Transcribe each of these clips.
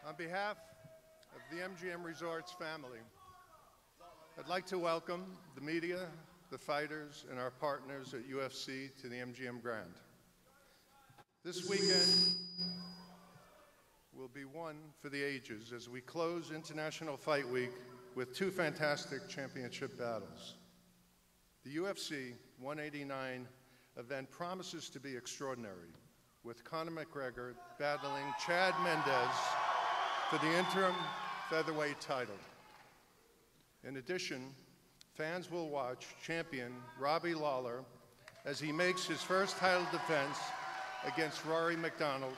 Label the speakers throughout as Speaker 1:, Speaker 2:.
Speaker 1: On behalf of the MGM Resorts family, I'd like to welcome the media, the fighters, and our partners at UFC to the MGM Grand. This weekend will be one for the ages as we close International Fight Week with two fantastic championship battles. The UFC 189 event promises to be extraordinary, with Conor McGregor battling Chad Mendes for the interim featherweight title. In addition, fans will watch champion Robbie Lawler as he makes his first title defense against Rory Macdonald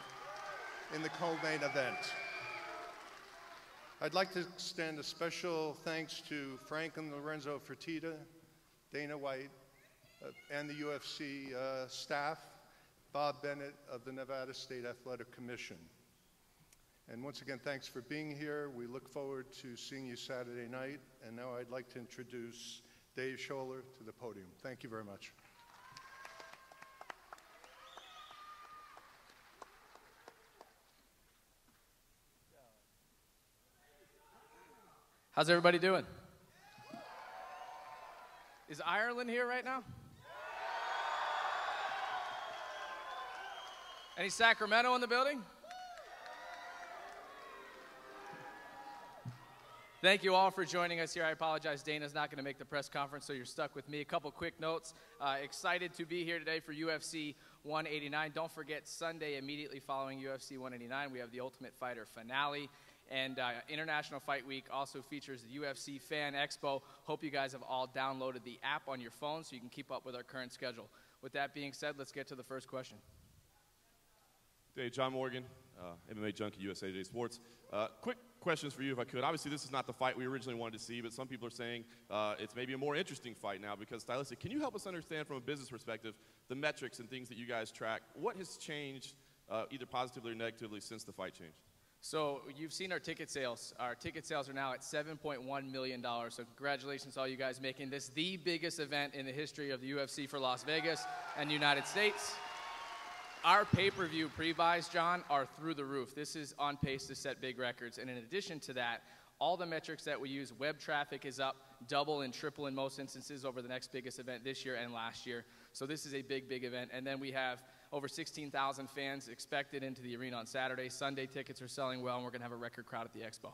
Speaker 1: in the co-main event. I'd like to extend a special thanks to Frank and Lorenzo Fertitta, Dana White, and the UFC staff, Bob Bennett of the Nevada State Athletic Commission. And once again, thanks for being here. We look forward to seeing you Saturday night. And now I'd like to introduce Dave Scholler to the podium. Thank you very much.
Speaker 2: How's everybody doing? Is Ireland here right now? Any Sacramento in the building? Thank you all for joining us here. I apologize, Dana's not going to make the press conference, so you're stuck with me. A couple quick notes. Excited to be here today for UFC 189. Don't forget, Sunday, immediately following UFC 189, we have the Ultimate Fighter finale. And International Fight Week also features the UFC Fan Expo. Hope you guys have all downloaded the app on your phone so you can keep up with our current schedule. With that being said, let's get to the first question.
Speaker 3: Hey, John Morgan, MMA Junkie, USA Today Sports. Quick questions for you, if I could. Obviously, this is not the fight we originally wanted to see, but some people are saying it's maybe a more interesting fight now because stylistic. Can you help us understand from a business perspective the metrics and things that you guys track? What has changed, either positively or negatively, since the fight changed?
Speaker 2: So you've seen our ticket sales. Our ticket sales are now at $7.1 million. So congratulations to all you guys making this the biggest event in the history of the UFC for Las Vegas and the United States. Our pay-per-view pre-buys, John, are through the roof. This is on pace to set big records. And in addition to that, all the metrics that we use, web traffic is up double and triple in most instances over the next biggest event this year and last year. So this is a big, big event. And then we have over 16,000 fans expected into the arena on Saturday. Sunday tickets are selling well, and we're going to have a record crowd at the Expo.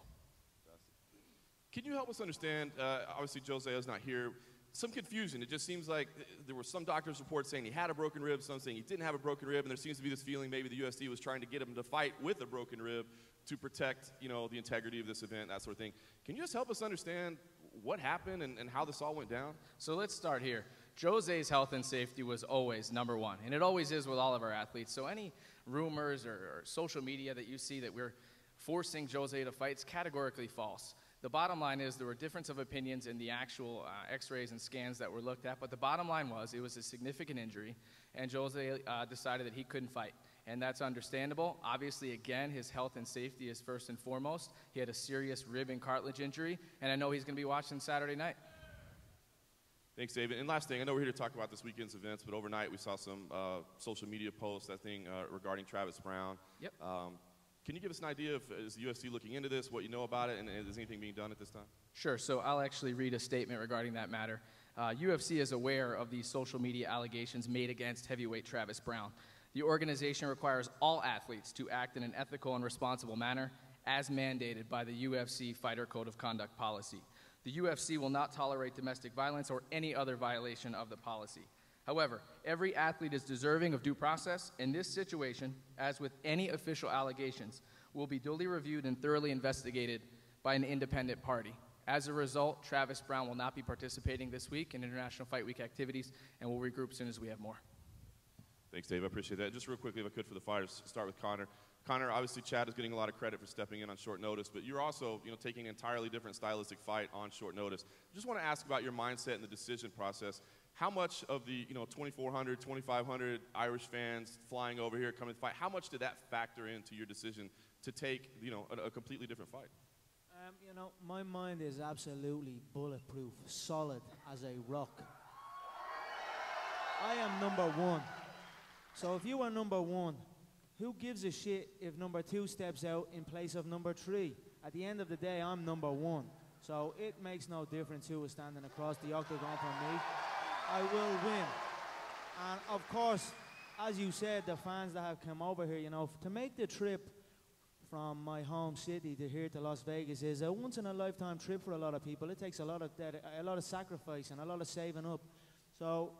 Speaker 3: Can you help us understand, obviously Jose is not here, some confusion. It just seems like there were some doctors' reports saying he had a broken rib, some saying he didn't have a broken rib, and there seems to be this feeling maybe the UFC was trying to get him to fight with a broken rib to protect, you know, the integrity of this event, that sort of thing. Can you just help us understand what happened and how this all went down?
Speaker 2: So let's start here. Jose's health and safety was always number one, and it always is with all of our athletes. So any rumors or social media that you see that we're forcing Jose to fight is categorically false. The bottom line is there were difference of opinions in the actual x-rays and scans that were looked at, but the bottom line was it was a significant injury, and Jose decided that he couldn't fight. And that's understandable. Obviously, again, his health and safety is first and foremost. He had a serious rib and cartilage injury, and I know he's going to be watching Saturday night.
Speaker 3: Thanks, David. And last thing, I know we're here to talk about this weekend's events, but overnight we saw some social media posts, regarding Travis Brown.
Speaker 2: Yep.
Speaker 3: Can you give us an idea of, is the UFC looking into this, what you know about it, and is anything being done at this time?
Speaker 2: Sure. So I'll actually read a statement regarding that matter. UFC is aware of the social media allegations made against heavyweight Travis Brown. The organization requires all athletes to act in an ethical and responsible manner as mandated by the UFC Fighter Code of Conduct policy. The UFC will not tolerate domestic violence or any other violation of the policy. However, every athlete is deserving of due process. In this situation, as with any official allegations, will be duly reviewed and thoroughly investigated by an independent party. As a result, Travis Brown will not be participating this week in International Fight Week activities, and we'll regroup as soon as we have more.
Speaker 3: Thanks, Dave. I appreciate that. Just real quickly, if I could, for the fighters, start with Conor. Conor, obviously, Chad is getting a lot of credit for stepping in on short notice, but you're also, taking an entirely different stylistic fight on short notice. Just want to ask about your mindset and the decision process. How much of the, 2,400, 2,500 Irish fans flying over here coming to fight, how much did that factor into your decision to take, a completely different fight?
Speaker 4: My mind is absolutely bulletproof, solid as a rock. I am number one. So if you are number one who gives a shit if number 2 steps out in place of number 3? At the end of the day, I'm number 1. So it makes no difference who is standing across the octagon from me. I will win. And of course, as you said, the fans that have come over here, you know, to make the trip from my home city to here to Las Vegas is a once-in-a-lifetime trip for a lot of people. It takes a lot of sacrifice and a lot of saving up. So,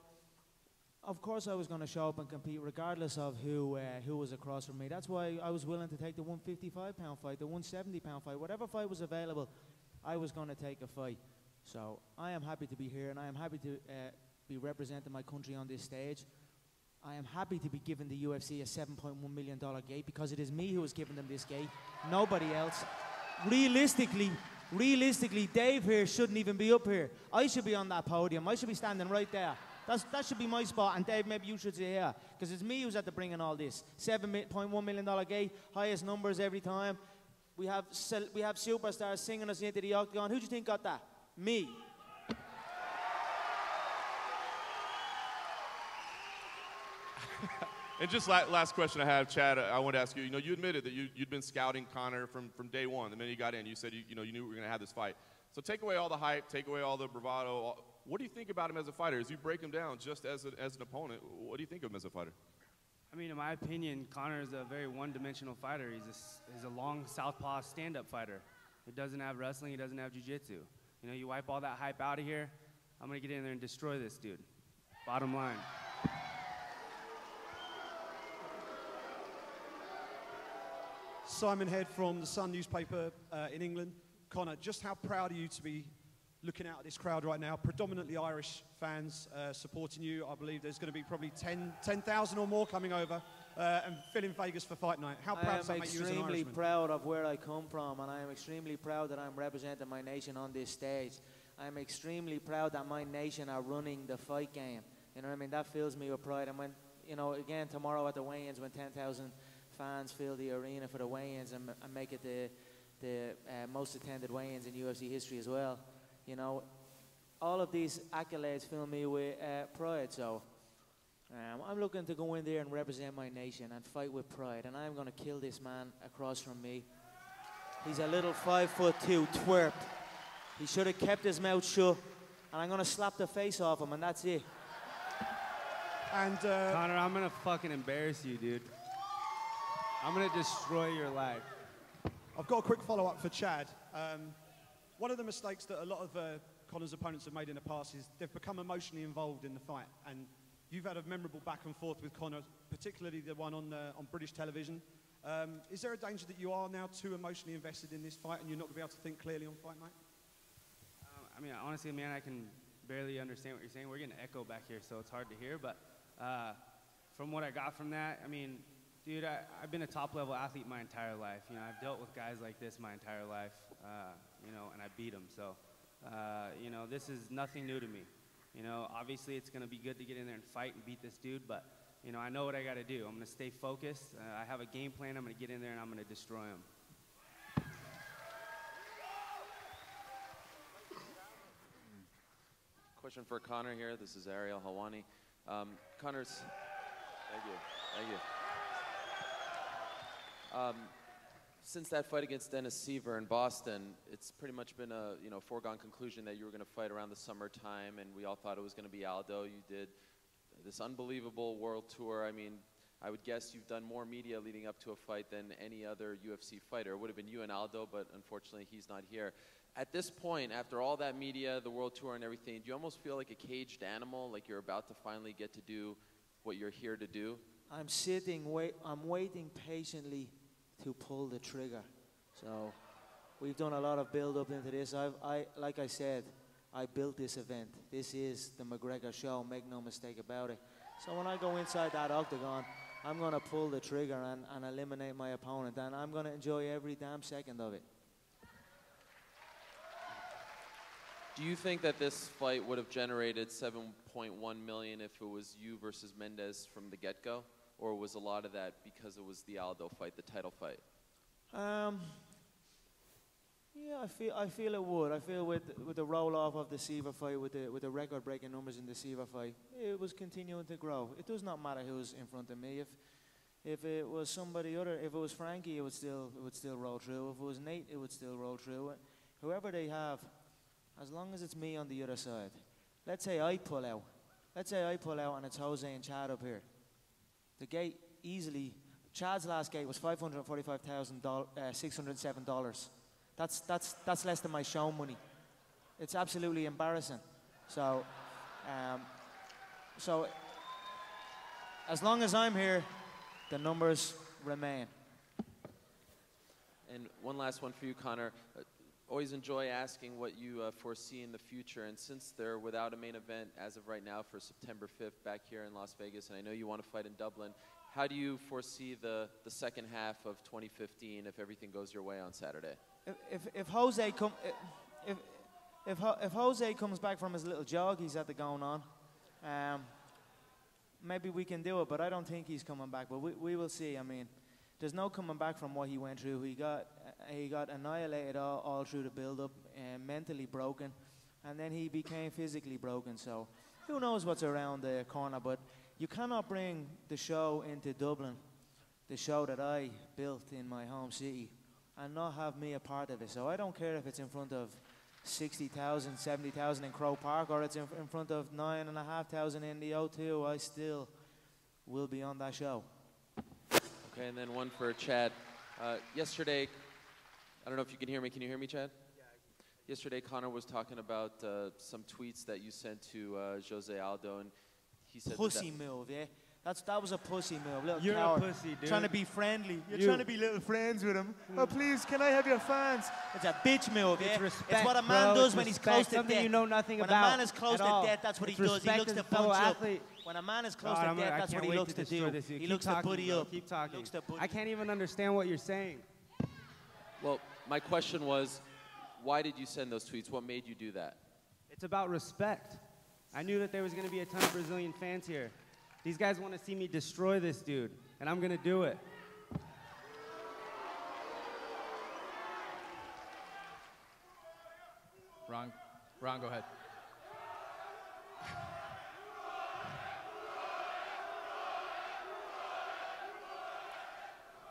Speaker 4: of course, I was going to show up and compete regardless of who was across from me. That's why I was willing to take the 155-pound fight, the 170-pound fight. Whatever fight was available, I was going to take a fight. So I am happy to be here, and I am happy to be representing my country on this stage. I am happy to be giving the UFC a $7.1 million gate because it is me who has given them this gate, nobody else. Realistically, Dave here shouldn't even be up here. I should be on that podium. I should be standing right there. That should be my spot, and Dave, maybe you should say here, because it's me who's at the bringing all this. $7.1 million gate, highest numbers every time. We have superstars singing us into the octagon. Who do you think got that? Me.
Speaker 3: And just last question I have, Chad, I want to ask you, you know, you admitted that you'd been scouting Conor from day one. The minute you got in, you said you knew we were going to have this fight. So take away all the hype, take away all the bravado. What do you think about him as a fighter? As you break him down just as an opponent, what do you think of him as a fighter?
Speaker 5: I mean, in my opinion, Conor is a very one-dimensional fighter. He's a long southpaw stand-up fighter. He doesn't have wrestling. He doesn't have jiu-jitsu. You know, you wipe all that hype out of here, I'm going to get in there and destroy this dude. Bottom line.
Speaker 6: Simon Head from the Sun newspaper in England. Conor, just how proud are you to be looking out at this crowd right now? Predominantly Irish fans supporting you. I believe there's going to be probably 10,000 or more coming over and filling Vegas for fight night. How proud does that make you as an Irishman?
Speaker 4: I am extremely proud of where I come from, and I am extremely proud that I'm representing my nation on this stage. I am extremely proud that my nation are running the fight game. You know what I mean? That fills me with pride. And when, you know, again, tomorrow at the weigh-ins, when 10,000 fans fill the arena for the weigh-ins and make it the most attended weigh-ins in UFC history as well. You know, all of these accolades fill me with pride. So I'm looking to go in there and represent my nation and fight with pride. And I'm going to kill this man across from me. He's a little 5'2" twerp. He should have kept his mouth shut. And I'm going to slap the face off him, and that's it.
Speaker 6: And
Speaker 5: Conor, I'm going to fucking embarrass you, dude. I'm going to destroy your life.
Speaker 6: I've got a quick follow-up for Chad. One of the mistakes that a lot of Conor's opponents have made in the past is they've become emotionally involved in the fight. And you've had a memorable back and forth with Conor, particularly the one on British television. Is there a danger that you are now too emotionally invested in this fight and you're not going to be able to think clearly on fight night?
Speaker 5: I mean, honestly, man, I can barely understand what you're saying. We're getting an echo back here, so it's hard to hear. But from what I got from that, I mean, dude, I've been a top-level athlete my entire life. You know, I've dealt with guys like this my entire life, you know, and I beat them. So, you know, this is nothing new to me. You know, obviously it's going to be good to get in there and fight and beat this dude, but, you know, I know what I got to do. I'm going to stay focused. I have a game plan. I'm going to get in there and I'm going to destroy him.
Speaker 7: Question for Conor here. This is Ariel Helwani. Conor's, thank you. Since that fight against Dennis Seaver in Boston, it's pretty much been a foregone conclusion that you were going to fight around the summertime, and we all thought it was going to be Aldo. You did this unbelievable world tour. I mean, I would guess you've done more media leading up to a fight than any other UFC fighter. It would have been you and Aldo, but unfortunately he's not here. At this point, after all that media, the world tour and everything, do you almost feel like a caged animal, like you're about to finally get to do what you're here to do?
Speaker 4: I'm waiting patiently to pull the trigger. So we've done a lot of build-up into this. Like I said, I built this event. This is the McGregor show, make no mistake about it. So when I go inside that octagon, I'm going to pull the trigger and eliminate my opponent, and I'm going to enjoy every damn second of it.
Speaker 7: Do you think that this fight would have generated $7.1 million if it was you versus Mendes from the get-go? Or was a lot of that because it was the Aldo fight, the title fight?
Speaker 4: Yeah, I feel it would. I feel with the roll-off of the Seaver fight, with the record-breaking numbers in the Seaver fight, it was continuing to grow. It does not matter who's in front of me. If it was somebody other, if it was Frankie, it would still roll through. If it was Nate, it would still roll through. Whoever they have, as long as it's me on the other side. Let's say I pull out. Let's say I pull out and it's Jose and Chad up here. The gate easily. Chad's last gate was $545,607. That's less than my show money. It's absolutely embarrassing. So as long as I'm here, the numbers remain.
Speaker 7: And one last one for you, Conor. Always enjoy asking what you foresee in the future. And since they're without a main event as of right now for September 5th back here in Las Vegas, and I know you want to fight in Dublin, how do you foresee the second half of 2015 if everything goes your way on Saturday?
Speaker 4: If Jose comes back from his little jog he's had going on, maybe we can do it, but I don't think he's coming back. But we will see. I mean, there's no coming back from what he went through. He got annihilated all through the build-up, mentally broken, and then he became physically broken. So who knows what's around the corner, but you cannot bring the show into Dublin, the show that I built in my home city, and not have me a part of it. So I don't care if it's in front of 60,000, 70,000 in Croke Park, or it's in front of 9,500 in the O2, I still will be on that show.
Speaker 7: Okay, and then one for Chad. Yesterday, I don't know if you can hear me. Can you hear me, Chad? Yeah. Yesterday, Conor was talking about some tweets that you sent to Jose Aldo, and he said
Speaker 4: pussy move, yeah? That was a pussy move. Little
Speaker 5: You're
Speaker 4: coward.
Speaker 5: a pussy, dude.
Speaker 4: Trying to be friendly. You're
Speaker 5: You.
Speaker 4: trying to be little friends with him. Oh, please, can I have your fans? It's a bitch move, yeah?
Speaker 5: It's respect,
Speaker 4: It's what a man
Speaker 5: bro.
Speaker 4: does
Speaker 5: It's
Speaker 4: when he's
Speaker 5: respect.
Speaker 4: close to
Speaker 5: Something
Speaker 4: death.
Speaker 5: you know nothing
Speaker 4: when
Speaker 5: about
Speaker 4: a man is close
Speaker 5: at
Speaker 4: to
Speaker 5: all.
Speaker 4: death, that's what
Speaker 5: It's
Speaker 4: he does. He
Speaker 5: respect
Speaker 4: looks
Speaker 5: as
Speaker 4: to
Speaker 5: a fellow
Speaker 4: punch up.
Speaker 5: athlete.
Speaker 4: When a man is close
Speaker 5: God,
Speaker 4: to
Speaker 5: I'm
Speaker 4: death,
Speaker 5: gonna-
Speaker 4: that's
Speaker 5: I
Speaker 4: what
Speaker 5: can't
Speaker 4: he
Speaker 5: wait
Speaker 4: looks to
Speaker 5: destroy
Speaker 4: do.
Speaker 5: this, dude.
Speaker 4: He
Speaker 5: Keep
Speaker 4: looks to
Speaker 5: talking,
Speaker 4: buddy
Speaker 5: bro.
Speaker 4: up.
Speaker 5: Keep talking.
Speaker 4: He looks to buddy
Speaker 5: I can't even understand what you're saying.
Speaker 7: Well, my question was, why did you send those tweets? What made you do that?
Speaker 5: It's about respect. I knew that there was going to be a ton of Brazilian fans here. These guys want to see me destroy this dude, and I'm going to do it.
Speaker 2: Ron, go ahead.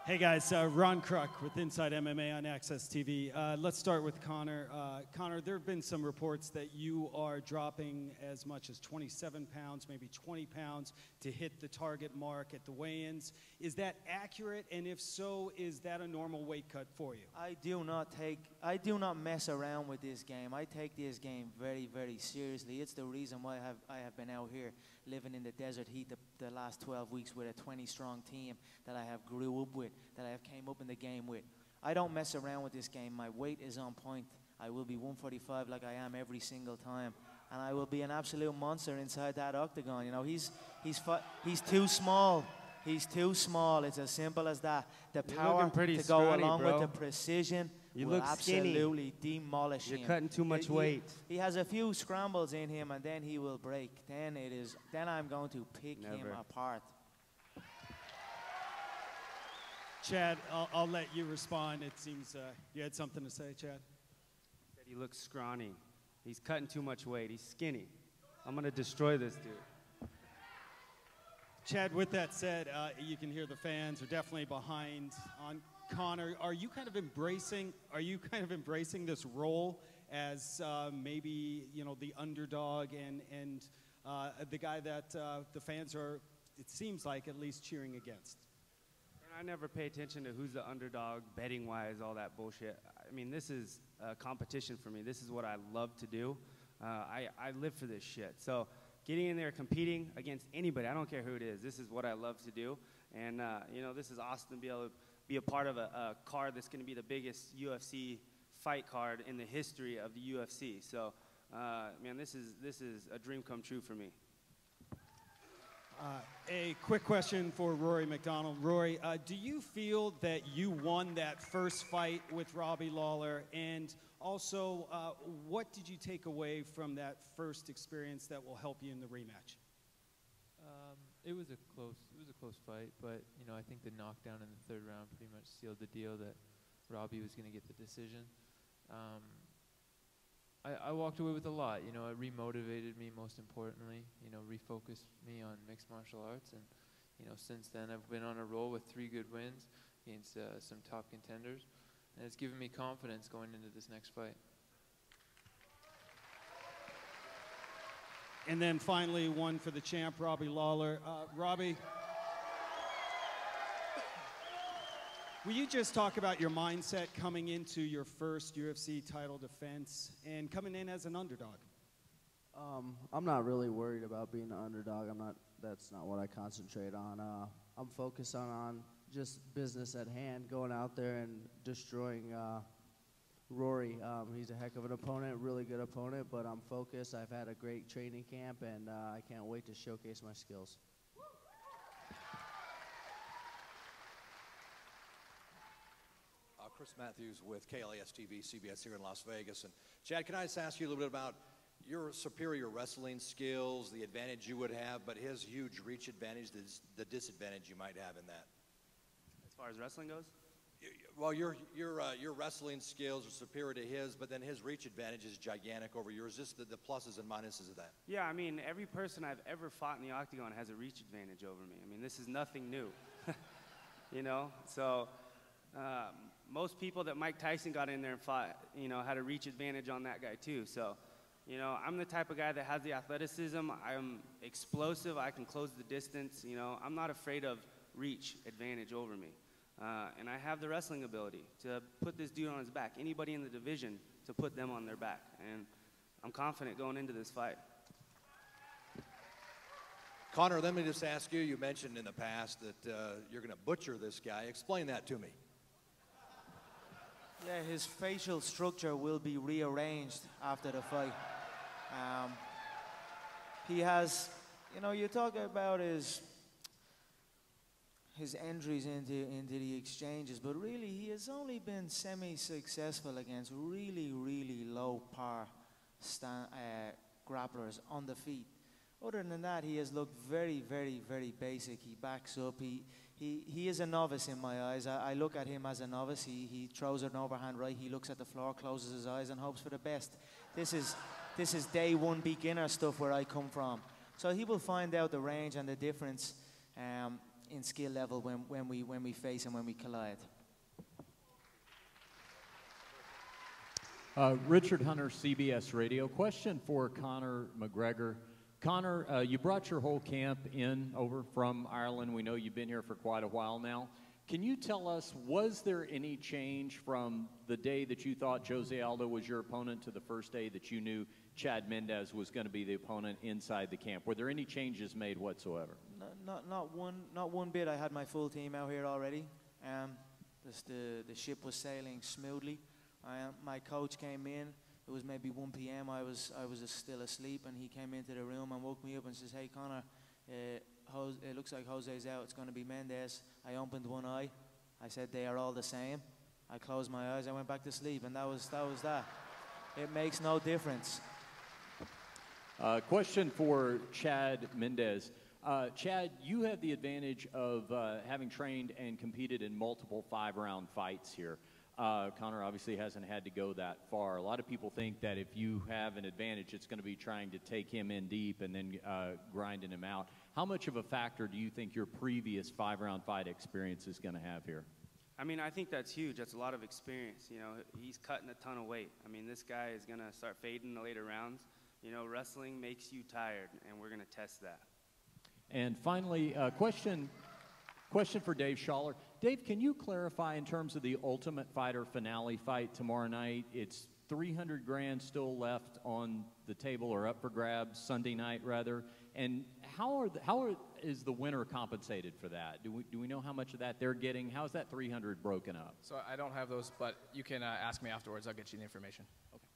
Speaker 8: Hey guys, Ron Kruk with Inside MMA on Access TV. Let's start with Conor. Conor, there have been some reports that you are dropping as much as 27 pounds, maybe 20 pounds to hit the target mark at the weigh-ins. Is that accurate? And if so, is that a normal weight cut for you?
Speaker 4: I do not mess around with this game. I take this game very, very seriously. It's the reason why I have been out here living in the desert heat the last 12 weeks with a 20-strong team that I have grew up with, that I have came up in the game with. I don't mess around with this game. My weight is on point. I will be 145 like I am every single time. And I will be an absolute monster inside that octagon. You know, he's too small. He's too small. It's as simple as that. The
Speaker 5: You're
Speaker 4: power
Speaker 5: looking pretty
Speaker 4: to go
Speaker 5: scrawny,
Speaker 4: along
Speaker 5: bro.
Speaker 4: with the precision
Speaker 5: You
Speaker 4: will
Speaker 5: look skinny.
Speaker 4: absolutely demolish
Speaker 5: You're
Speaker 4: him.
Speaker 5: cutting too much weight.
Speaker 4: He has a few scrambles in him, and then he will break. Then I'm going to pick him
Speaker 5: Never.
Speaker 4: apart.
Speaker 8: Chad, I'll let you respond. It seems you had something to say, Chad.
Speaker 5: Said he looks scrawny. He's cutting too much weight. He's skinny. I'm going to destroy this dude.
Speaker 8: Chad, with that said, you can hear the fans are definitely behind on Conor. Are you kind of embracing this role as maybe the underdog and the guy that the fans are, it seems like, at least cheering against?
Speaker 5: And I never pay attention to who's the underdog, betting wise, all that bullshit. I mean, this is a competition for me. This is what I love to do. I live for this shit. So getting in there, competing against anybody, I don't care who it is. This is what I love to do. And, this is awesome to be able to be a part of a card that's going to be the biggest UFC fight card in the history of the UFC. So, man, this is a dream come true for me.
Speaker 8: A quick question for Rory Macdonald. Rory, do you feel that you won that first fight with Robbie Lawler? And also, what did you take away from that first experience that will help you in the rematch?
Speaker 9: It was a close fight, but I think the knockdown in the third round pretty much sealed the deal that Robbie was going to get the decision. I walked away with a lot. It remotivated me, most importantly. Refocused me on mixed martial arts, and since then I've been on a roll with 3 good wins against some top contenders, and it's given me confidence going into this next fight.
Speaker 8: And then finally, one for the champ, Robbie Lawler. Robbie, will you just talk about your mindset coming into your first UFC title defense and coming in as an underdog?
Speaker 10: I'm not really worried about being an underdog. That's not what I concentrate on. I'm focused on just business at hand, going out there and destroying Rory. He's a heck of an opponent, really good opponent, but I'm focused. I've had a great training camp, and I can't wait to showcase my skills.
Speaker 11: Chris Matthews with KLAS-TV, CBS here in Las Vegas. And Chad, can I just ask you a little bit about your superior wrestling skills, the advantage you would have, but his huge reach advantage, the disadvantage you might have in that?
Speaker 5: As far as wrestling goes?
Speaker 11: Well, your wrestling skills are superior to his, but then his reach advantage is gigantic over yours. Just the pluses and minuses of that.
Speaker 5: Yeah, I mean, every person I've ever fought in the octagon has a reach advantage over me. I mean, this is nothing new, So most people that Mike Tyson got in there and fought, had a reach advantage on that guy too. So, I'm the type of guy that has the athleticism. I'm explosive. I can close the distance. I'm not afraid of reach advantage over me. And I have the wrestling ability to put this dude on his back, anybody in the division, to put them on their back. And I'm confident going into this fight.
Speaker 11: Conor, let me just ask you, you mentioned in the past that you're going to butcher this guy. Explain that to me.
Speaker 4: Yeah, his facial structure will be rearranged after the fight. He has, you talk about his entries into the exchanges, but really he has only been semi-successful against really, really low par grapplers on the feet. Other than that, he has looked very, very, very basic. He backs up. He is a novice in my eyes. I look at him as a novice. He throws an overhand right. He looks at the floor, closes his eyes, and hopes for the best. This is day one beginner stuff where I come from. So he will find out the range and the difference in skill level when we face and when we collide.
Speaker 12: Richard Hunter, CBS Radio. Question for Conor McGregor. Conor, you brought your whole camp over from Ireland. We know you've been here for quite a while now. Can you tell us, was there any change from the day that you thought Jose Aldo was your opponent to the first day that you knew Chad Mendes was going to be the opponent inside the camp? Were there any changes made whatsoever?
Speaker 4: Not one bit. I had my full team out here already. The ship was sailing smoothly. My coach came in. It was maybe 1 p.m. I was still asleep, and he came into the room and woke me up and says, "Hey, Conor, it looks like Jose's out. It's going to be Mendes." I opened one eye. I said, "They are all the same." I closed my eyes. I went back to sleep, and that was that. It makes no difference.
Speaker 12: Question for Chad Mendes. Chad, you have the advantage of having trained and competed in multiple 5-round fights here. Conor obviously hasn't had to go that far. A lot of people think that if you have an advantage, it's going to be trying to take him in deep and then grinding him out. How much of a factor do you think your previous 5-round fight experience is going to have here?
Speaker 5: I mean, I think that's huge. That's a lot of experience. He's cutting a ton of weight. I mean, this guy is going to start fading in the later rounds. Wrestling makes you tired, and we're going to test that. And
Speaker 12: finally, question for Dave Schaller. Dave, can you clarify in terms of the Ultimate Fighter finale fight tomorrow night? It's $300,000 still left on the table, or up for grabs, Sunday night rather. And how is the winner compensated for that? Do we know how much of that they're getting? How's that $300,000 broken up?
Speaker 2: So I don't have those, but you can ask me afterwards. I'll get you the information. Okay.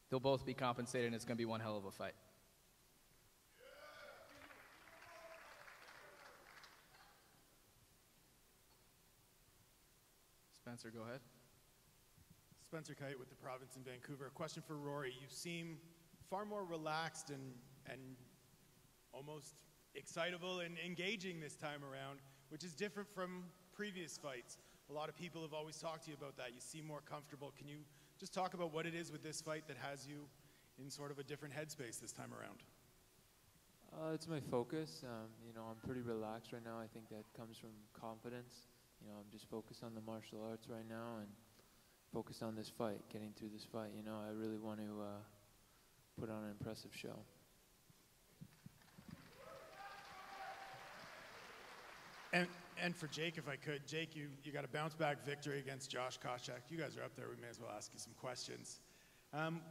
Speaker 2: They'll both be compensated, and it's going to be one hell of a fight. Spencer, go ahead.
Speaker 13: Spencer Kite with the Province in Vancouver. A question for Rory. You seem far more relaxed and almost excitable and engaging this time around, which is different from previous fights. A lot of people have always talked to you about that. You seem more comfortable. Can you just talk about what it is with this fight that has you in sort of a different headspace this time around?
Speaker 9: It's my focus. You know, I'm pretty relaxed right now. I think that comes from confidence. You know, I'm just focused on the martial arts right now and focused on this fight, getting through this fight. You know, I really want to put on an impressive show.
Speaker 13: And for Jake, if I could, Jake, you got a bounce-back victory against Josh Koscheck. You guys are up there. We may as well ask you some questions.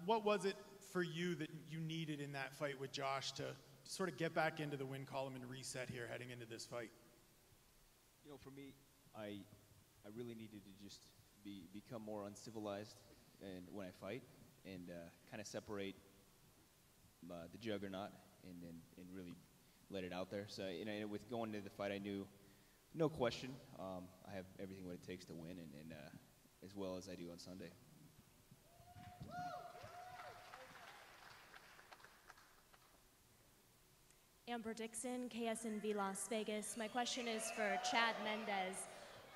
Speaker 13: What was it for you that you needed in that fight with Josh to sort of get back into the win column and reset here heading into this fight?
Speaker 14: You know, for me, I really needed to just become more uncivilized and when I fight and kind of separate the juggernaut and really let it out there. So, you know, with going into the fight, I knew, no question, I have everything what it takes to win, and as well as I do on Sunday.
Speaker 15: Amber Dixon, KSNV Las Vegas. My question is for Chad Mendes.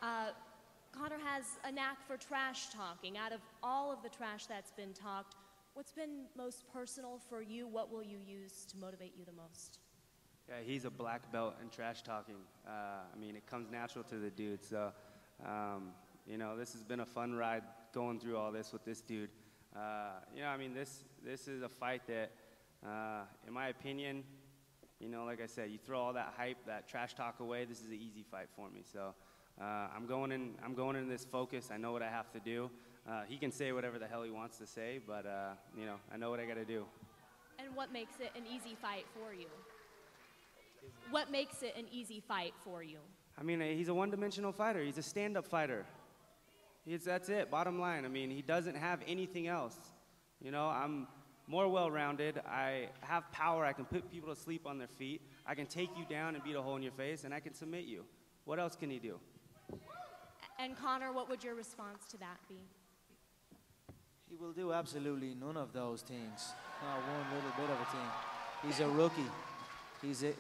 Speaker 15: Conor has a knack for trash talking. Out of all of the trash that's been talked, what's been most personal for you? What will you use to motivate you the most?
Speaker 5: Yeah, he's a black belt in trash talking. I mean, it comes natural to the dude. So, you know, this has been a fun ride going through all this with this dude. You know, I mean, this is a fight that, in my opinion, you know, like I said, you throw all that hype, that trash talk away. This is an easy fight for me. So, I'm going in this focus. I know what I have to do. He can say whatever the hell he wants to say, but you know, I know what I got to do.
Speaker 15: And what makes it an easy fight for you? What makes it an easy fight for you?
Speaker 5: I mean, he's a one-dimensional fighter. He's a stand-up fighter. That's it, bottom line. I mean, he doesn't have anything else. You know, I'm more well-rounded. I have power. I can put people to sleep on their feet. I can take you down and beat a hole in your face, and I can submit you. What else can he do?
Speaker 15: And Conor, what would your response to that be?
Speaker 4: He will do absolutely none of those things. Not one little bit of a thing. He's a rookie.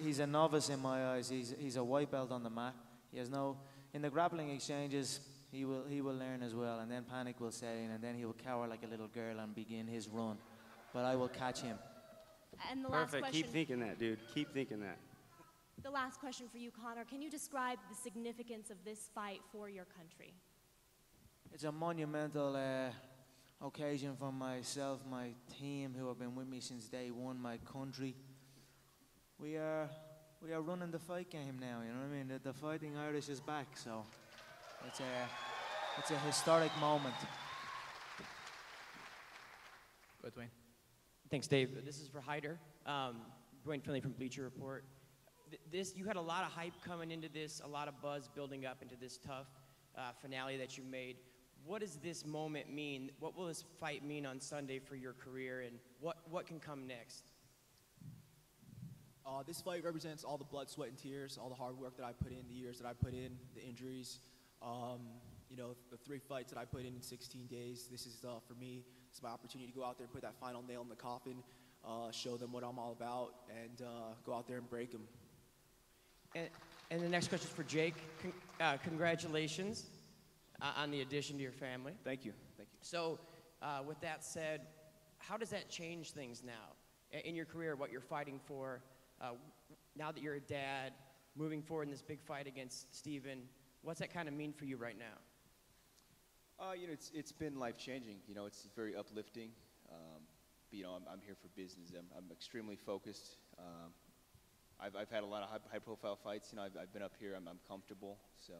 Speaker 4: He's a novice in my eyes. He's a white belt on the mat. He has no, in the grappling exchanges, he will learn as well, and then panic will set in, and then he will cower like a little girl and begin his run. But I will catch him.
Speaker 15: And the last
Speaker 5: Perfect.
Speaker 15: question.
Speaker 5: Keep thinking that, dude. Keep thinking that.
Speaker 15: The last question for you, Conor. Can you describe the significance of this fight for your country?
Speaker 4: It's a monumental occasion for myself, my team, who have been with me since day one, my country. We are running the fight game now, you know what I mean? The Fighting Irish is back, so it's a historic moment.
Speaker 2: Go ahead, Dwayne.
Speaker 16: Thanks, Dave. This is for Hyder. Dwayne Finley from Bleacher Report. You had a lot of hype coming into this, a lot of buzz building up into this tough finale that you made. What does this moment mean? What will this fight mean on Sunday for your career, and what can come next?
Speaker 17: This fight represents all the blood, sweat, and tears, all the hard work that I put in, the years that I put in, the injuries. You know, the 3 fights that I put in 16 days. This is, for me, it's my opportunity to go out there and put that final nail in the coffin, show them what I'm all about, and go out there and break them.
Speaker 16: And the next question is for Jake. Congratulations on the addition to your family.
Speaker 14: Thank you. Thank you.
Speaker 16: So, with that said, how does that change things now in your career, what you're fighting for? Now that you're a dad, moving forward in this big fight against Steven, what's that kind of mean for you right now?
Speaker 14: You know, it's been life-changing. You know, it's very uplifting. But, you know, I'm here for business. I'm extremely focused. I've had a lot of high-profile fights. You know, I've been up here. I'm comfortable. So,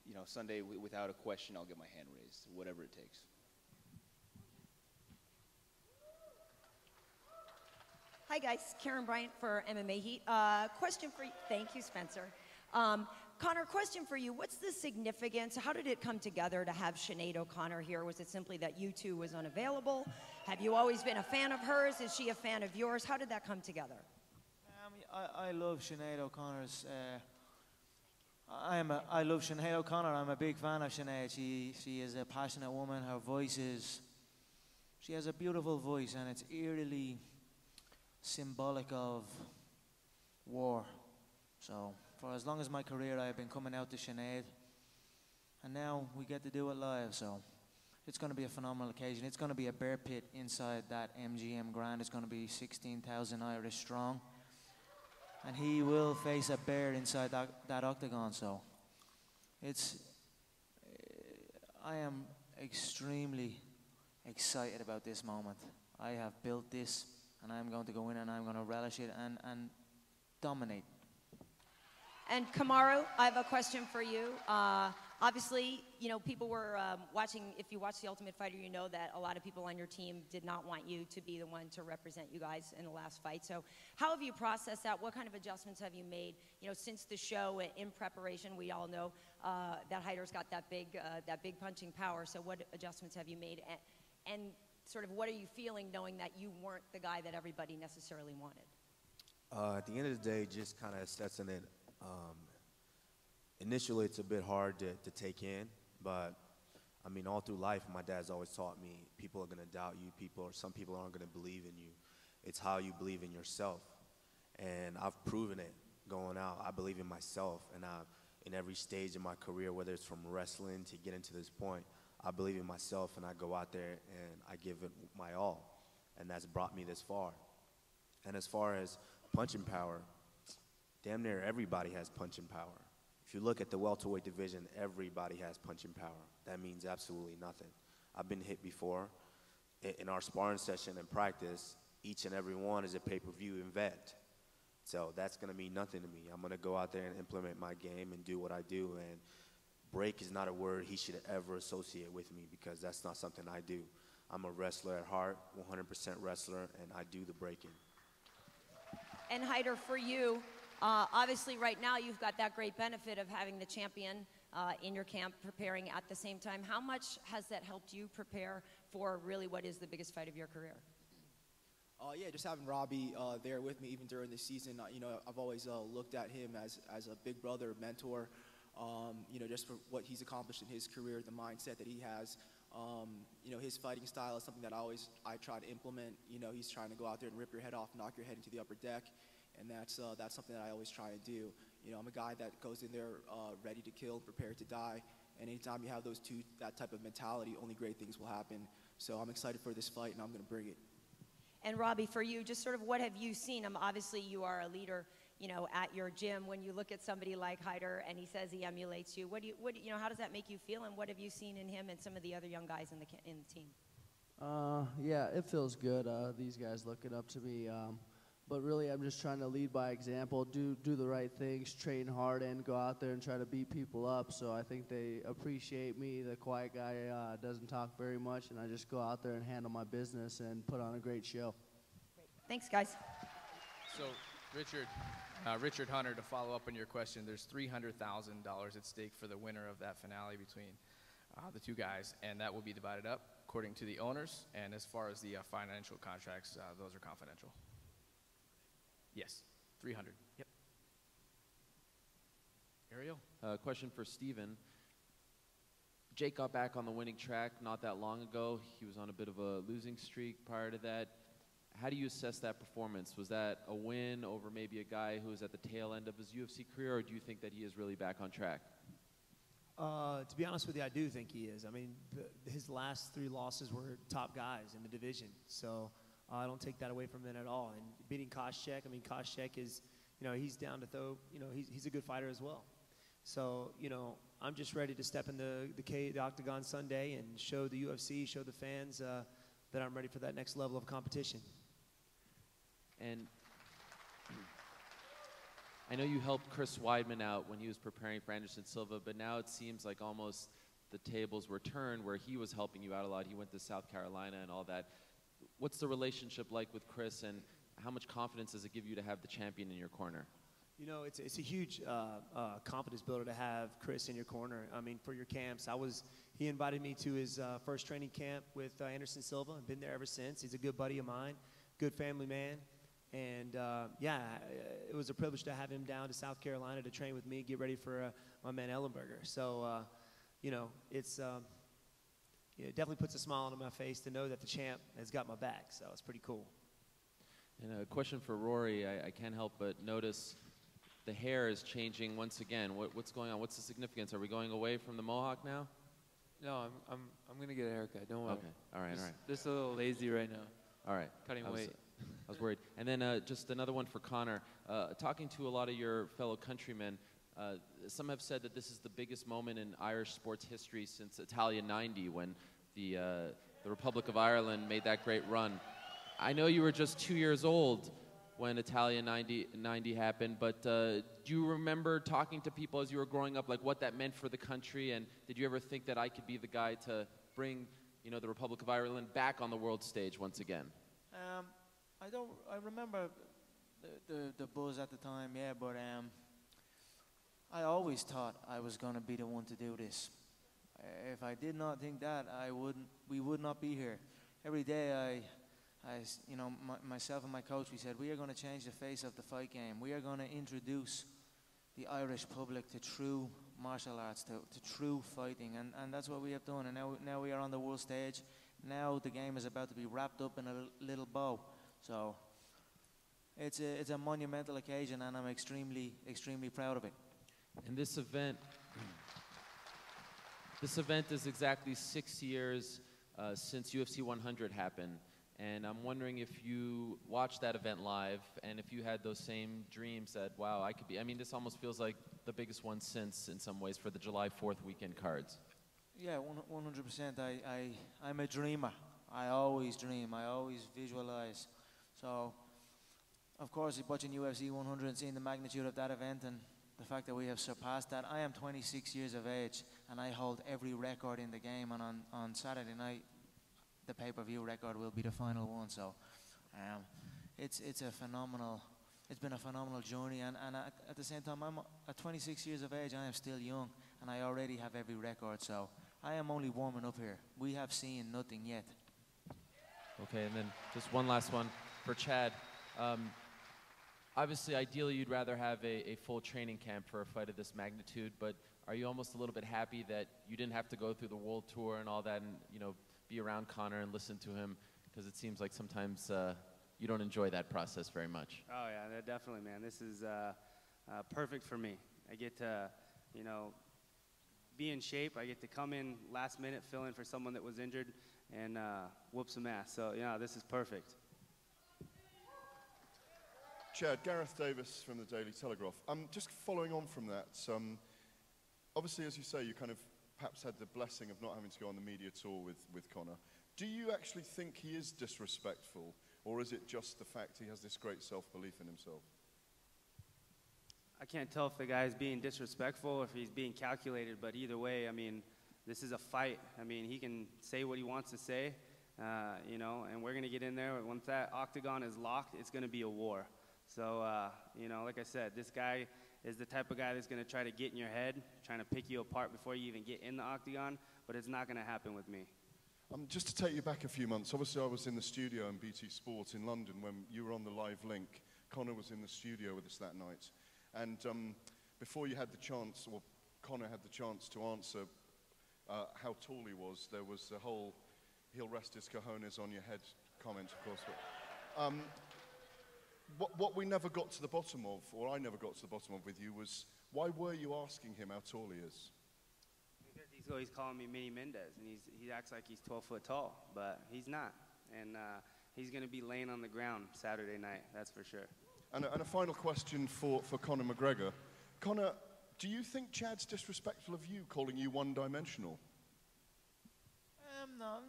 Speaker 14: you know, Sunday, without a question, I'll get my hand raised, whatever it takes.
Speaker 18: Hi guys, Karen Bryant for MMA Heat. Question for you. Thank you, Spencer. Conor, question for you. What's the significance? How did it come together to have Sinead O'Connor here? Was it simply that you two was unavailable? Have you always been a fan of hers? Is she a fan of yours? How did that come together?
Speaker 4: I love Sinead O'Connor's. I love Sinead O'Connor. I'm a big fan of Sinead. She is a passionate woman. Her voice is. She has a beautiful voice, and it's eerily symbolic of war. So for as long as my career, I have been coming out to Sinead, and now we get to do it live. So it's going to be a phenomenal occasion. It's going to be a bear pit inside that MGM Grand. It's going to be 16,000 Irish strong. and he will face a bear inside that octagon. So I am extremely excited about this moment. I have built this, and I'm going to go in and I'm going to relish it and dominate.
Speaker 18: And Kamaru, I have a question for you. Obviously, you know, people were watching, if you watch The Ultimate Fighter, you know that a lot of people on your team did not want you to be the one to represent you guys in the last fight. So how have you processed that? What kind of adjustments have you made, you know, since the show in preparation? We all know that Hyder's got that big punching power. So what adjustments have you made? And sort of what are you feeling knowing that you weren't the guy that everybody necessarily wanted?
Speaker 19: At the end of the day, just kind of assessing it. Initially, it's a bit hard to take in, but I mean, all through life, my dad's always taught me people are going to doubt you, some people aren't going to believe in you. It's how you believe in yourself, and I've proven it going out. I believe in myself, and in every stage of my career, whether it's from wrestling to getting to this point, I believe in myself, and I go out there and I give it my all, and that's brought me this far. And as far as punching power, damn near everybody has punching power. If you look at the welterweight division, everybody has punching power. That means absolutely nothing. I've been hit before. In our sparring session and practice, each and every one is a pay-per-view event. So that's going to mean nothing to me. I'm going to go out there and implement my game and do what I do. And break is not a word he should ever associate with me, because that's not something I do. I'm a wrestler at heart, 100% wrestler, and I do the breaking.
Speaker 18: And Hyder, for you, obviously right now you've got that great benefit of having the champion in your camp preparing at the same time. How much has that helped you prepare for really what is the biggest fight of your career?
Speaker 17: Yeah, just having Robbie there with me even during the season. You know, I've always looked at him as a big brother, mentor, you know, just for what he's accomplished in his career, the mindset that he has. You know, his fighting style is something that I try to implement. You know, he's trying to go out there and rip your head off, knock your head into the upper deck. And that's something that I always try and do. You know, I'm a guy that goes in there ready to kill, prepared to die. And anytime you have that type of mentality, only great things will happen. So I'm excited for this fight, and I'm going to bring it.
Speaker 18: And Robbie, for you, just sort of what have you seen? Obviously, you are a leader, you know, at your gym. When you look at somebody like Hyder and he says he emulates you, you know, how does that make you feel? And what have you seen in him and some of the other young guys in the team?
Speaker 10: Yeah, it feels good. These guys looking up to me. But really, I'm just trying to lead by example, do the right things, train hard, and go out there and try to beat people up. So I think they appreciate me. The quiet guy doesn't talk very much, and I just go out there and handle my business and put on a great show.
Speaker 18: Great. Thanks, guys.
Speaker 2: So, Richard Hunter, to follow up on your question, there's $300,000 at stake for the winner of that finale between the two guys, and that will be divided up according to the owners. And as far as the financial contracts, those are confidential. Yes, 300. Yep. Ariel?
Speaker 7: Question for Steven. Jake got back on the winning track not that long ago. He was on a bit of a losing streak prior to that. How do you assess that performance? Was that a win over maybe a guy who was at the tail end of his UFC career, or do you think that he is really back on track?
Speaker 20: To be honest with you, I do think he is. I mean, his last 3 losses were top guys in the division, so I don't take that away from him at all. And beating Koscheck, I mean, Koscheck is, you know, he's down to throw, you know, he's a good fighter as well. So, you know, I'm just ready to step in the octagon Sunday and show the UFC, show the fans that I'm ready for that next level of competition.
Speaker 7: And I know you helped Chris Weidman out when he was preparing for Anderson Silva, but now it seems like almost the tables were turned where he was helping you out a lot. He went to South Carolina and all that. What's the relationship like with Chris, and how much confidence does it give you to have the champion in your corner?
Speaker 20: You know, it's a huge confidence builder to have Chris in your corner. I mean, for your camps, he invited me to his first training camp with Anderson Silva. I've been there ever since. He's a good buddy of mine, good family man. And, yeah, it was a privilege to have him down to South Carolina to train with me, get ready for my man Ellenberger. So, you know, it definitely puts a smile on my face to know that the champ has got my back. So it's pretty cool.
Speaker 7: And a question for Rory. I can't help but notice the hair is changing once again. What's going on? What's the significance? Are we going away from the mohawk now?
Speaker 9: No, I'm gonna get a haircut. Don't worry.
Speaker 7: Okay. All right.
Speaker 9: Just a little lazy right now.
Speaker 7: All right.
Speaker 9: Cutting weight.
Speaker 7: I was worried. And then just another one for Conor. Talking to a lot of your fellow countrymen, some have said that this is the biggest moment in Irish sports history since Italia 90, when the Republic of Ireland made that great run. I know you were just 2 years old when Italia 90 happened, but do you remember talking to people as you were growing up, like what that meant for the country, and did you ever think that I could be the guy to bring, you know, the Republic of Ireland back on the world stage once again?
Speaker 4: I remember the buzz at the time, yeah, but I always thought I was going to be the one to do this. If I did not think that, we would not be here. Every day you know, myself and my coach, we said, we are going to change the face of the fight game. We are going to introduce the Irish public to true martial arts, to true fighting, and that's what we have done. And now we are on the world stage. Now the game is about to be wrapped up in a little bow. So it's a monumental occasion, and I'm extremely, extremely proud of it.
Speaker 7: And this event is exactly 6 years since UFC 100 happened. And I'm wondering if you watched that event live and if you had those same dreams that, wow, I could be. I mean, this almost feels like the biggest one since, in some ways, for the July 4th weekend cards.
Speaker 4: Yeah, 100%. I'm a dreamer. I always dream. I always visualize. So, of course, watching UFC 100 and seeing the magnitude of that event and the fact that we have surpassed that. I am 26 years of age, and I hold every record in the game. And on Saturday night, the pay-per-view record will be the final one. So, it's been a phenomenal journey. And at the same time, I'm at 26 years of age. I am still young, and I already have every record. So, I am only warming up here. We have seen nothing yet.
Speaker 7: Okay, and then just one last one for Chad. Obviously, ideally, you'd rather have a full training camp for a fight of this magnitude, but are you almost a little bit happy that you didn't have to go through the world tour and all that and, you know, be around Conor and listen to him? Because it seems like sometimes you don't enjoy that process very much.
Speaker 5: Oh, yeah, definitely, man. This is perfect for me. I get to, you know, be in shape. I get to come in last minute, fill in for someone that was injured, and whoop some ass. So, yeah, this is perfect.
Speaker 21: Chad, Gareth Davis from the Daily Telegraph. Just following on from that, obviously, as you say, you kind of perhaps had the blessing of not having to go on the media tour with Conor. Do you actually think he is disrespectful, or is it just the fact he has this great self-belief in himself?
Speaker 5: I can't tell if the guy's being disrespectful or if he's being calculated, but either way, I mean, this is a fight. I mean, he can say what he wants to say, you know, and we're going to get in there. Once that octagon is locked, it's going to be a war. So, you know, like I said, this guy is the type of guy that's going to try to get in your head, trying to pick you apart before you even get in the octagon, but it's not going to happen with me.
Speaker 21: Just to take you back a few months, obviously I was in the studio in BT Sport in London when you were on the live link. Conor was in the studio with us that night. And before you had the chance, or Conor had the chance to answer how tall he was, there was the whole he'll rest his cojones on your head comment, of course. But, what we never got to the bottom of, or I never got to the bottom of with you, was why were you asking him how tall he is?
Speaker 5: Because he's always calling me Mini Mendes, and he acts like he's 12 foot tall, but he's not. And he's going to be laying on the ground Saturday night, that's for sure.
Speaker 21: And a final question for Conor McGregor. Conor, do you think Chad's disrespectful of you, calling you one-dimensional?
Speaker 4: No,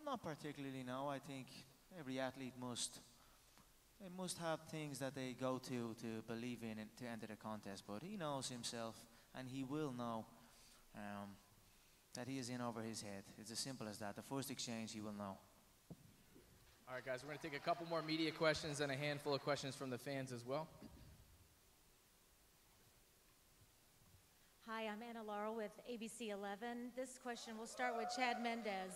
Speaker 4: not particularly, no. I think every athlete must have things that they go to believe in and to enter the contest, but he knows himself, and he will know that he is in over his head. It's as simple as that. The first exchange, he will know.
Speaker 2: All right, guys, we're going to take a couple more media questions and a handful of questions from the fans as well.
Speaker 22: Hi, I'm Anna Laurel with ABC 11. This question, we'll start with Chad Mendes.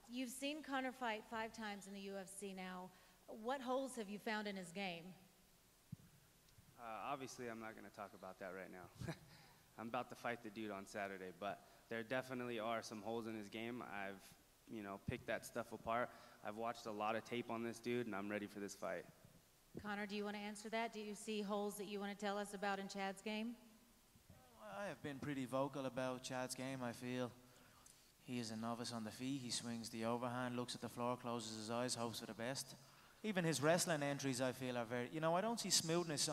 Speaker 22: You've seen Conor fight 5 times in the UFC now. What holes have you found in his game?
Speaker 5: Obviously, I'm not going to talk about that right now. I'm about to fight the dude on Saturday, but there definitely are some holes in his game. I've, you know, picked that stuff apart. I've watched a lot of tape on this dude, and I'm ready for this fight.
Speaker 22: Conor, do you want to answer that? Do you see holes that you want to tell us about in Chad's game?
Speaker 4: I have been pretty vocal about Chad's game. I feel he is a novice on the feet. He swings the overhand, looks at the floor, closes his eyes, hopes for the best. even his wrestling entries, I feel, are very, I don't see smoothness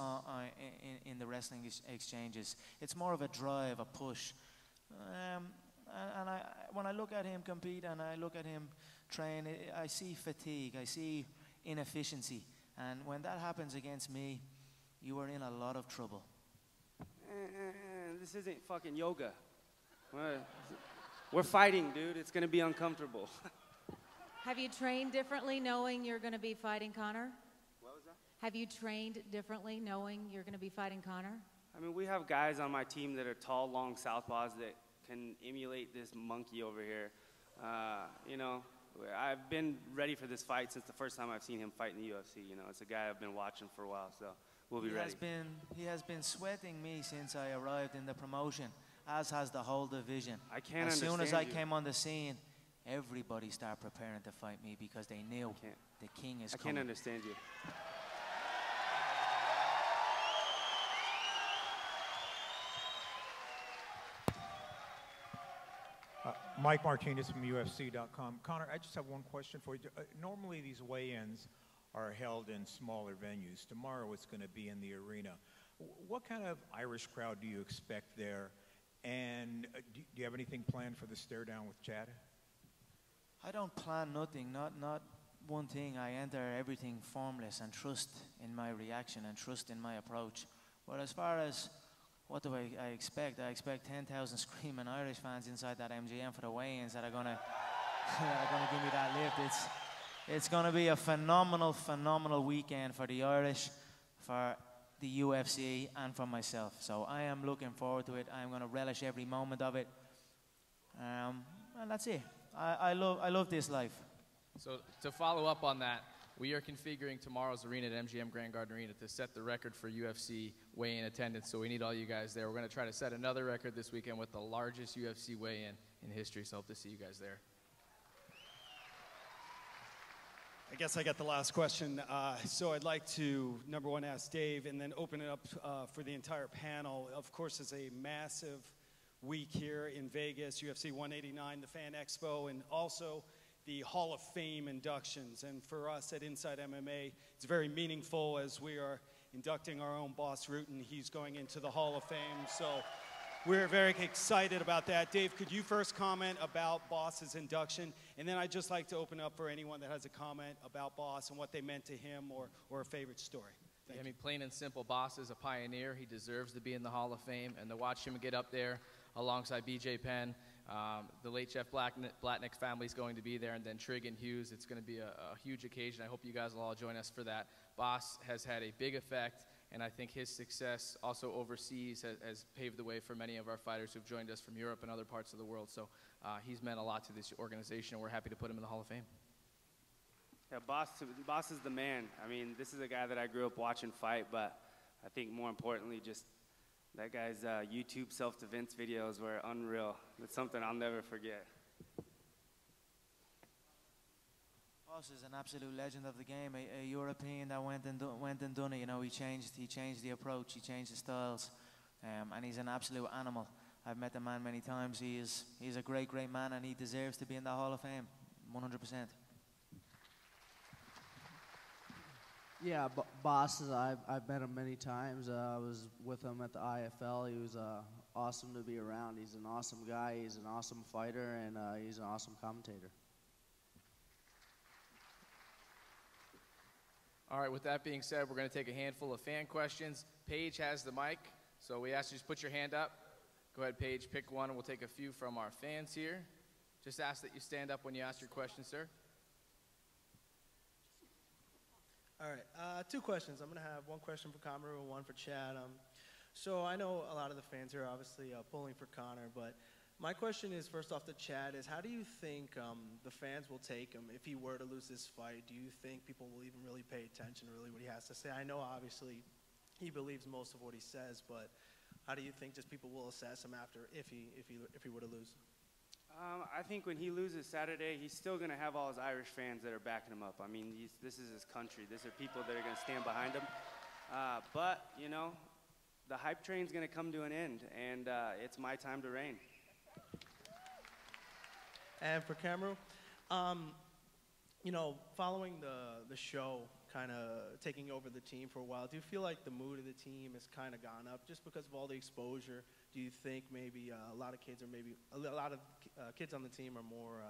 Speaker 4: in the wrestling exchanges. It's more of a drive, a push. And when I look at him compete and I look at him train, I see fatigue, I see inefficiency. And when that happens against me, you are in a lot of trouble.
Speaker 5: This isn't fucking yoga. We're fighting, dude. It's going to be uncomfortable.
Speaker 22: Have you trained differently knowing you're going to be fighting Conor?
Speaker 5: What was that?
Speaker 22: Have you trained differently knowing you're going to be fighting Conor?
Speaker 5: I mean, we have guys on my team that are tall, long southpaws that can emulate this monkey over here. I've been ready for this fight since the first time I've seen him fight in the UFC. It's a guy I've been watching for a while, so we'll be ready.
Speaker 4: He has been sweating me since I arrived in the promotion, as has the whole division.
Speaker 5: I can't
Speaker 4: As soon
Speaker 5: understand
Speaker 4: as I
Speaker 5: you.
Speaker 4: came on the scene, everybody started preparing to fight me because they knew the king is coming.
Speaker 5: I can't understand you.
Speaker 1: Mike Martinez from UFC.com. Conor, I just have one question for you. Normally these weigh-ins are held in smaller venues. Tomorrow it's going to be in the arena. What kind of Irish crowd do you expect there? And do you have anything planned for the stare down with Chad?
Speaker 4: I don't plan nothing, not one thing. I enter everything formless and trust in my reaction and trust in my approach. But as far as what do I expect? I expect 10,000 screaming Irish fans inside that MGM for the weigh-ins that are gonna give me that lift. It's gonna be a phenomenal weekend for the Irish, for the UFC, and for myself. So I am looking forward to it. I'm gonna relish every moment of it. And that's it. I love this life.
Speaker 2: So to follow up on that, we are configuring tomorrow's arena at MGM Grand Garden Arena to set the record for UFC weigh-in attendance, so we need all you guys there. We're going to try to set another record this weekend with the largest UFC weigh-in in history, so hope to see you guys there.
Speaker 8: I guess I got the last question. So I'd like to, number one, ask Dave, and then open it up for the entire panel. Of course, it's a massive week here in Vegas, UFC 189, the Fan Expo, and also the Hall of Fame inductions. And for us at Inside MMA, it's very meaningful as we are inducting our own Boss Rutan. He's going into the Hall of Fame, so we're very excited about that. Dave, could you first comment about Boss's induction? And then I'd just like to open up for anyone that has a comment about Boss and what they meant to him or a favorite story.
Speaker 2: Yeah, I mean, plain and simple, Boss is a pioneer. He deserves to be in the Hall of Fame, and to watch him get up there alongside BJ Penn, the late Jeff Blatnick's family is going to be there, and then Trigg and Hughes. It's going to be a huge occasion. I hope you guys will all join us for that. Boss has had a big effect, and I think his success also overseas has paved the way for many of our fighters who've joined us from Europe and other parts of the world. So he's meant a lot to this organization, and we're happy to put him in the Hall of Fame.
Speaker 5: Yeah, Boss is the man. I mean, this is a guy that I grew up watching fight, but I think more importantly, just that guy's YouTube self-defense videos were unreal. It's something I'll never forget.
Speaker 4: Boss is an absolute legend of the game, a European that went and done it. He changed the approach, he changed the styles, and he's an absolute animal. I've met the man many times. He's a great man, and he deserves to be in the Hall of Fame, 100%.
Speaker 10: Yeah, Boss, I've met him many times. I was with him at the IFL. He was awesome to be around. He's an awesome guy. He's an awesome fighter, and he's an awesome commentator.
Speaker 2: All right, with that being said, we're going to take a handful of fan questions. Paige has the mic, so we ask you to put your hand up. Go ahead, Paige, pick one, and we'll take a few from our fans here. Just ask that you stand up when you ask your question, sir.
Speaker 3: All right, two questions. I'm going to have one question for Conor and one for Chad. So I know a lot of the fans here are obviously pulling for Conor, but my question is, first off to Chad, is how do you think the fans will take him if he were to lose this fight? Do you think people will even really pay attention to really what he has to say? I know obviously he believes most of what he says, but how do you think just people will assess him after if he were to lose?
Speaker 5: I think when he loses Saturday, he's still going to have all his Irish fans that are backing him up. I mean, this is his country. These are people that are going to stand behind him. But, the hype train's going to come to an end, and it's my time to reign.
Speaker 3: And for Cameron, following the show kind of taking over the team for a while. Do you feel like the mood of the team has kind of gone up just because of all the exposure? Do you think maybe a lot of kids are maybe a lot of kids on the team are more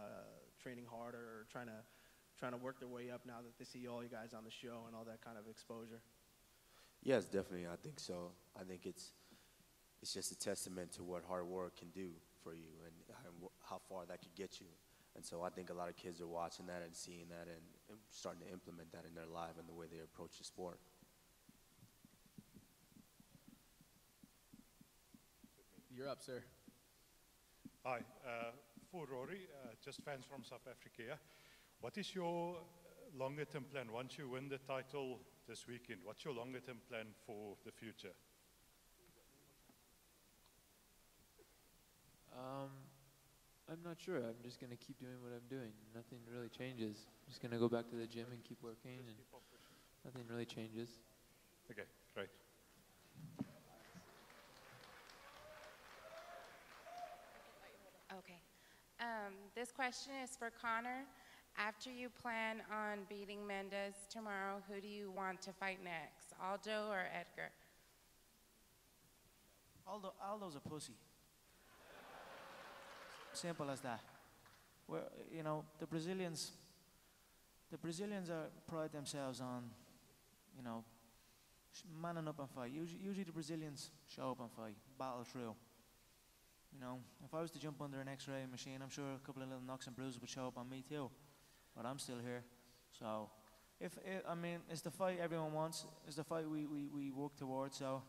Speaker 3: training harder or trying to work their way up now that they see all you guys on the show and all that kind of exposure?
Speaker 19: Yes, definitely. I think so. I think it's just a testament to what hard work can do for you and how far that could get you. And so I think a lot of kids are watching that and seeing that and starting to implement that in their life and the way they approach the sport.
Speaker 2: You're up, sir.
Speaker 6: Hi, for Rory, just fans from South Africa. What is your longer-term plan once you win the title this weekend? What's your longer-term plan for the future?
Speaker 9: I'm not sure. I'm just going to keep doing what I'm doing. Nothing really changes. I'm just going to go back to the gym and keep working, and nothing really changes.
Speaker 6: Okay, great.
Speaker 11: Okay. This question is for Conor. After you plan on beating Mendes tomorrow, who do you want to fight next, Aldo or Edgar?
Speaker 4: Aldo's a pussy. Simple as that. The Brazilians pride themselves on, manning up and fight. Usually the Brazilians show up and fight, battle through. If I was to jump under an X-ray machine, I'm sure a couple of little knocks and bruises would show up on me too. But I'm still here. So, it's the fight everyone wants. It's the fight we work towards. So,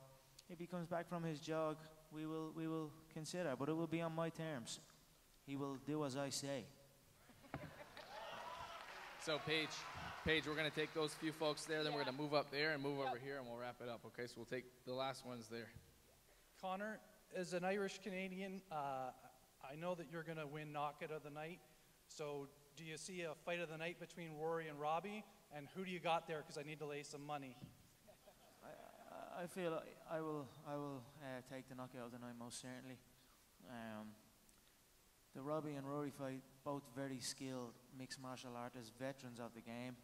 Speaker 4: if he comes back from his jog, we will consider. But it will be on my terms. He will do as I say.
Speaker 2: So, Paige, we're going to take those few folks there, then we're going to move up there and move over here, and we'll wrap it up. Okay, so we'll take the last ones there.
Speaker 23: Conor, as an Irish Canadian, I know that you're going to win knockout of the night. So, do you see a fight of the night between Rory and Robbie? And who do you got there? Because I need to lay some money.
Speaker 4: I feel I will take the knockout of the night most certainly. The Robbie and Rory fight, both very skilled mixed martial artists, veterans of the game.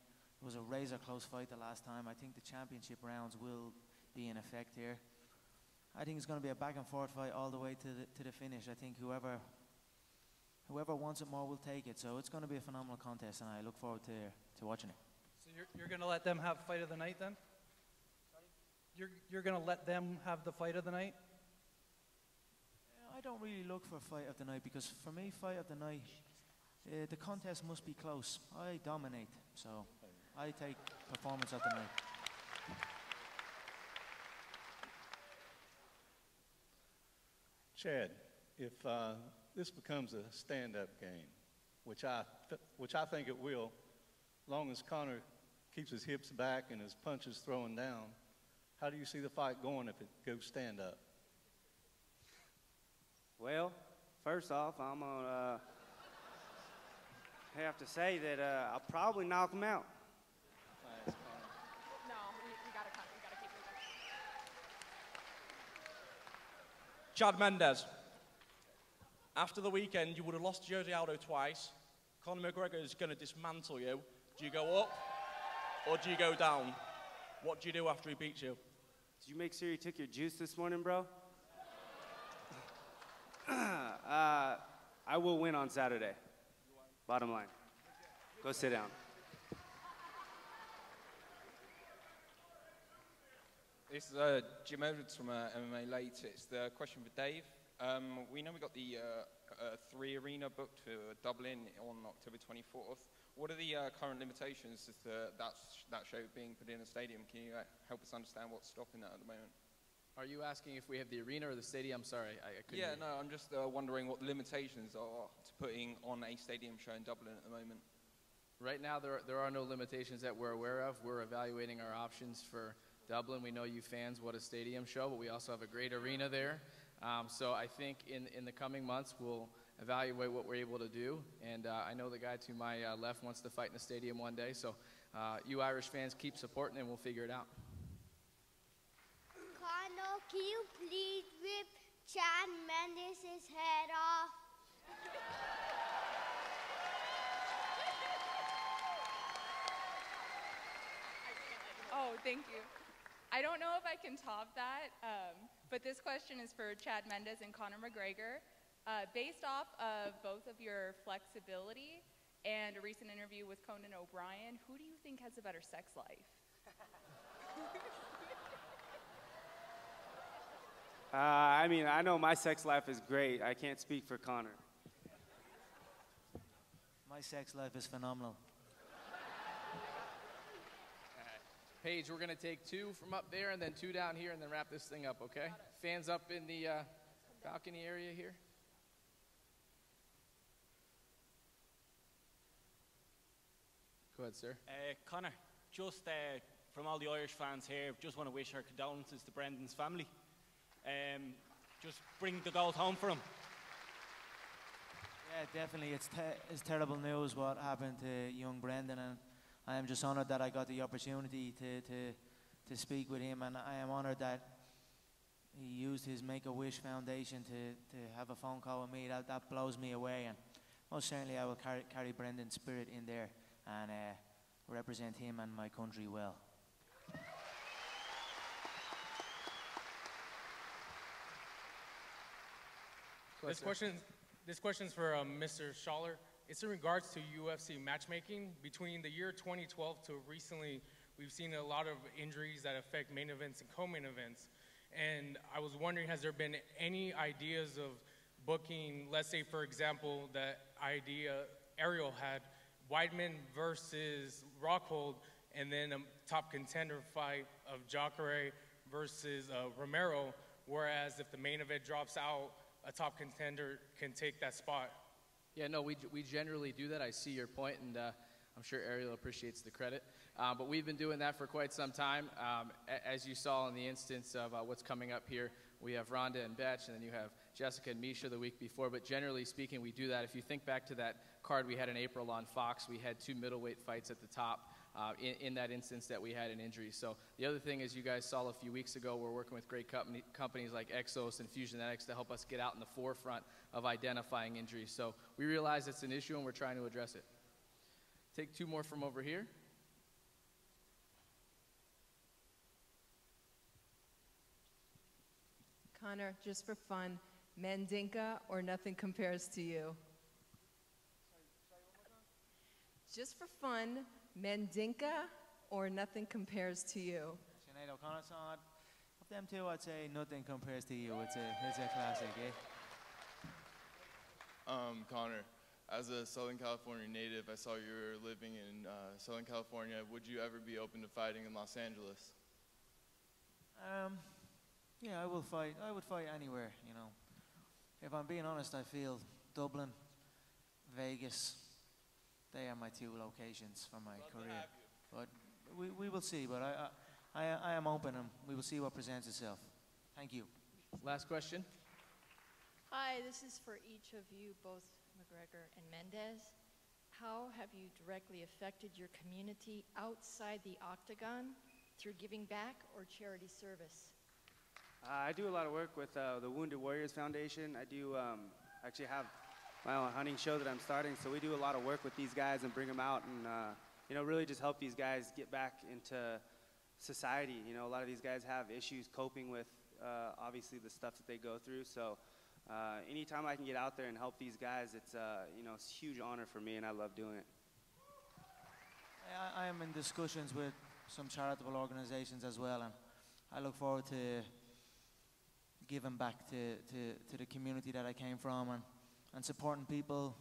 Speaker 4: It was a razor close fight the last time. I think the championship rounds will be in effect here. I think it's going to be a back and forth fight all the way to the finish. I think whoever wants it more will take it. So it's going to be a phenomenal contest, and I look forward to watching it.
Speaker 23: So you're going to let them have fight of the night then? You're going to let them have the fight of the night?
Speaker 4: I don't really look for fight of the night because for me, fight of the night, the contest must be close. I dominate, so I take performance of the night.
Speaker 24: Chad, if this becomes a stand-up game, which I think it will, as long as Conor keeps his hips back and his punches throwing down, how do you see the fight going if it goes stand-up?
Speaker 5: Well, first off, I'm going to have to say that I'll probably knock him out.
Speaker 25: No, we got to cut. We got to keep moving.
Speaker 26: Chad Mendes. After the weekend, you would have lost Jose Aldo twice. Conor McGregor is going to dismantle you. Do you go up or do you go down? What do you do after he beats you?
Speaker 5: Did you make sure you took your juice this morning, bro? I will win on Saturday. Bottom line. Go sit down.
Speaker 27: This is Jim Edwards from MMA Latest. The question for Dave. We know we got the 3 arena booked for Dublin on October 24th. What are the current limitations to that show being put in a stadium? Can you help us understand what's stopping that at the moment?
Speaker 2: Are you asking if we have the arena or the stadium? Sorry, I couldn't
Speaker 27: Yeah,
Speaker 2: hear.
Speaker 27: no, I'm just wondering what the limitations are to putting on a stadium show in Dublin at the moment.
Speaker 2: Right now, there are no limitations that we're aware of. We're evaluating our options for Dublin. We know you fans want a stadium show, but we also have a great arena there. So I think in the coming months, we'll evaluate what we're able to do. And I know the guy to my left wants to fight in the stadium one day. So you Irish fans keep supporting, and we'll figure it out.
Speaker 28: Conor, can you please rip Chad Mendes' head off?
Speaker 12: Thank you. I don't know if I can top that, but this question is for Chad Mendes and Conor McGregor. Based off of both of your flexibility and a recent interview with Conan O'Brien, who do you think has a better sex life?
Speaker 5: I mean, I know my sex life is great. I can't speak for Conor.
Speaker 4: My sex life is phenomenal.
Speaker 2: Paige, we're going to take 2 from up there and then 2 down here and then wrap this thing up, okay? Fans up in the balcony area here. Go ahead, sir.
Speaker 13: Conor, just from all the Irish fans here, just want to wish our condolences to Brendan's family. Just bring the gold home for him.
Speaker 4: Yeah, definitely. It's terrible news what happened to young Brendan, and I am just honoured that I got the opportunity to speak with him, and I am honoured that he used his Make-A-Wish Foundation to have a phone call with me. That blows me away, and most certainly I will carry Brendan's spirit in there and represent him and my country well.
Speaker 14: This question's for Mr. Schaller. It's in regards to UFC matchmaking. Between the year 2012 to recently, we've seen a lot of injuries that affect main events and co-main events. And I was wondering, has there been any ideas of booking, let's say, for example, that idea Ariel had, Weidman versus Rockhold, and then a top contender fight of Jacare versus Romero, whereas if the main event drops out, a top contender can take that spot.
Speaker 2: Yeah, no, we generally do that. I see your point, and I'm sure Ariel appreciates the credit. But we've been doing that for quite some time. As you saw in the instance of what's coming up here, we have Rhonda and Betch, and then you have Jessica and Misha the week before. But generally speaking, we do that. If you think back to that card we had in April on Fox, we had 2 middleweight fights at the top in that instance that we had an injury. So the other thing is, you guys saw a few weeks ago, we're working with great companies like Exos and Fusionetics to help us get out in the forefront of identifying injuries. So we realize it's an issue, and we're trying to address it. Take 2 more from over here.
Speaker 15: Conor, just for fun, Mandinka or nothing compares to you? Just for fun, Mandinka or nothing compares to you?
Speaker 4: Sinead O'Connor song. Of them two, I'd say nothing compares to you. It's a classic, eh?
Speaker 16: Conor, as a Southern California native, I saw you were living in Southern California. Would you ever be open to fighting in Los Angeles?
Speaker 4: Yeah, I would fight anywhere, you know. If I'm being honest, I feel Dublin, Vegas, they are my 2 locations for my career. But we will see, but I am open, and we will see what presents itself. Thank you.
Speaker 2: Last question.
Speaker 17: Hi, this is for each of you, both McGregor and Mendes. How have you directly affected your community outside the octagon through giving back or charity service?
Speaker 5: I do a lot of work with the Wounded Warriors Foundation. I do actually have my own hunting show that I'm starting, so we do a lot of work with these guys and bring them out and, you know, really just help these guys get back into society. You know, a lot of these guys have issues coping with, obviously, the stuff that they go through. So anytime I can get out there and help these guys, it's, you know, it's a huge honor for me, and I love doing it.
Speaker 4: I am in discussions with some charitable organizations as well, and I look forward to giving back to the community that I came from, and supporting people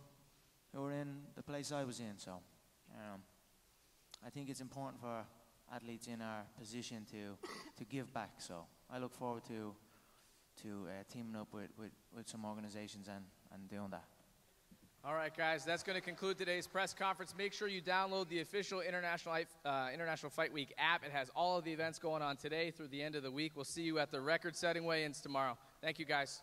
Speaker 4: who are in the place I was in. So I think it's important for athletes in our position to give back. So I look forward to teaming up with some organizations and doing that.
Speaker 2: All right, guys, that's going to conclude today's press conference. Make sure you download the official International Fight Week app. It has all of the events going on today through the end of the week. We'll see you at the record-setting weigh-ins tomorrow. Thank you, guys.